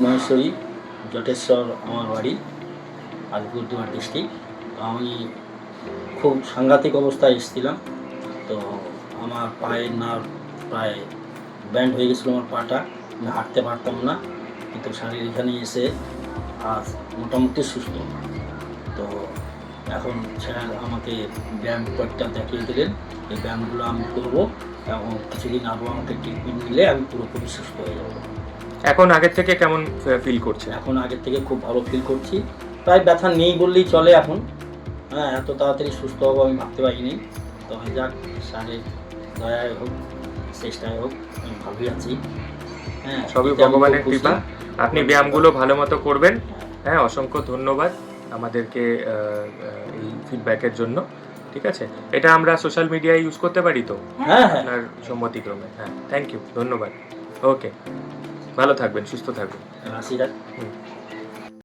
মহেশ্বরী, জটেশ্বর আমার বাড়ি, আলিপুরদুয়ার ডিস্ট্রিক্ট। আমি খুব সাংঘাতিক অবস্থায় এসেছিলাম। তো আমার পায়ের নার্ভ প্রায় ব্যান্ড হয়ে গেছিলো, আমার পাটা, আমি হাঁটতে পারতাম না। কিন্তু স্যারের এখানে এসে আজ মোটামুটি সুস্থ। তো এখন স্যার আমাকে ব্যায়াম কয়েকটা দেখিয়ে দিলেন, এই ব্যায়ামগুলো আমি করবো এবং কিছুদিন আরও আমাকে ট্রিটমেন্ট নিলে আমি পুরোপুরি সুস্থ হয়ে যাবো। এখন আগের থেকে কেমন ফিল করছে? এখন আগের থেকে খুব ভালো ফিল করছি, প্রায় ব্যথা নেই বললেই চলে এখন। হ্যাঁ, এত তাড়াতাড়ি সুস্থ হবো আমি ভাবতে পারিনি। তবে যাক, স্যারের দয়ায় হোক, চেষ্টায় হোক, আমি ভালোই আছি। হ্যাঁ, সবই এতে আমি খুব ভগবানের খুশি। কৃপা। আপনি ব্যায়ামগুলো ভালো মতো করবেন। হ্যাঁ, হ্যাঁ, অসংখ্য ধন্যবাদ আমাদেরকে এই ফিডব্যাকের জন্য। ঠিক আছে, এটা আমরা সোশ্যাল মিডিয়ায় ইউজ করতে পারি তো হ্যাঁ, হ্যাঁ। আপনার সম্মতিক্রমে? হ্যাঁ, থ্যাংক ইউ, ধন্যবাদ। ওকে, ভালো থাকবেন, সুস্থ থাকবেন। আশীর্বাদ। হুম।